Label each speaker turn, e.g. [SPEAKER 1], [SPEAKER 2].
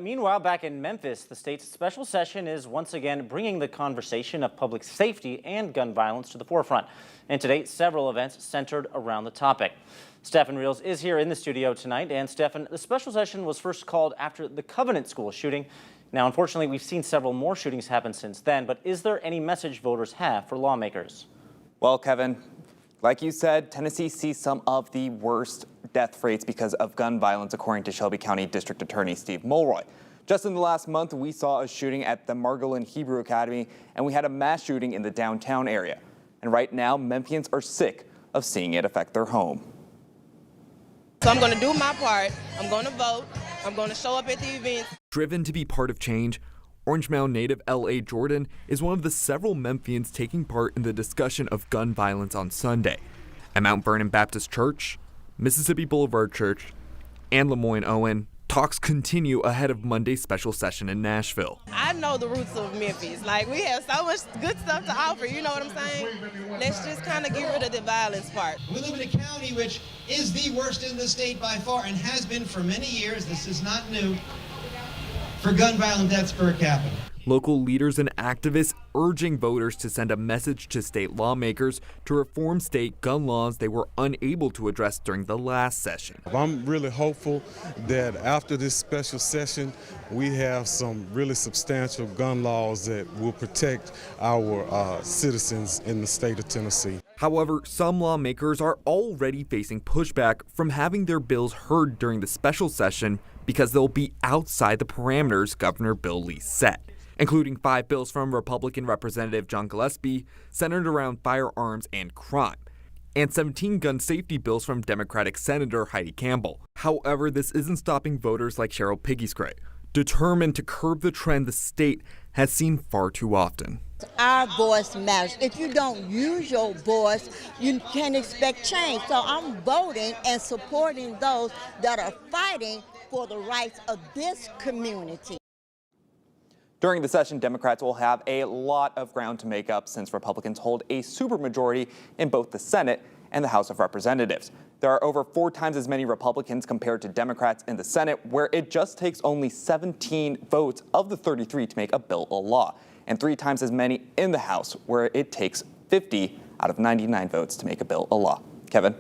[SPEAKER 1] Meanwhile, back in Memphis, the state's special session is once again bringing the conversation of public safety and gun violence to the forefront. And today, several events centered around the topic. Stefan Reels is here in the studio tonight. And Stefan, the special session was first called after the Covenant School shooting. Now, unfortunately, we've seen several more shootings happen since then. But is there any message voters have for lawmakers?
[SPEAKER 2] Well, Kevin, like you said, Tennessee sees some of the worst death rates because of gun violence, according to Shelby County District Attorney Steve Mulroy. Just in the last month, we saw a shooting at the Margolin Hebrew Academy, and we had a mass shooting in the downtown area. And right now, Memphians are sick of seeing it affect their home.
[SPEAKER 3] So I'm going to do my part. I'm going to vote. I'm going to show up at the event.
[SPEAKER 4] Driven to be part of change, Orange Mound native L.A. Jordan is one of the several Memphians taking part in the discussion of gun violence on Sunday. At Mount Vernon Baptist Church, Mississippi Boulevard Church, and Lemoyne Owen, talks continue ahead of Monday's special session in Nashville.
[SPEAKER 3] I know the roots of Memphis. Like, we have so much good stuff to offer, you know what I'm saying? Let's just kind of get rid of the violence part.
[SPEAKER 5] We live in a county which is the worst in the state by far and has been for many years. This is not new for gun violent deaths per capita.
[SPEAKER 4] Local leaders and activists urging voters to send a message to state lawmakers to reform state gun laws they were unable to address during the last session.
[SPEAKER 6] I'm really hopeful that after this special session, we have some really substantial gun laws that will protect our citizens in the state of Tennessee.
[SPEAKER 4] However, some lawmakers are already facing pushback from having their bills heard during the special session because they'll be outside the parameters Governor Bill Lee set, including 5 bills from Republican Representative John Gillespie centered around firearms and crime, and 17 gun safety bills from Democratic Senator Heidi Campbell. However, this isn't stopping voters like Cheryl Piggiesgray, determined to curb the trend the state has seen far too often.
[SPEAKER 7] Our voice matters. If you don't use your voice, you can't expect change. So I'm voting and supporting those that are fighting for the rights of this community.
[SPEAKER 2] During the session, Democrats will have a lot of ground to make up since Republicans hold a supermajority in both the Senate and the House of Representatives. There are over 4 times as many Republicans compared to Democrats in the Senate, where it just takes only 17 votes of the 33 to make a bill a law, and 3 times as many in the House, where it takes 50 out of 99 votes to make a bill a law. Kevin?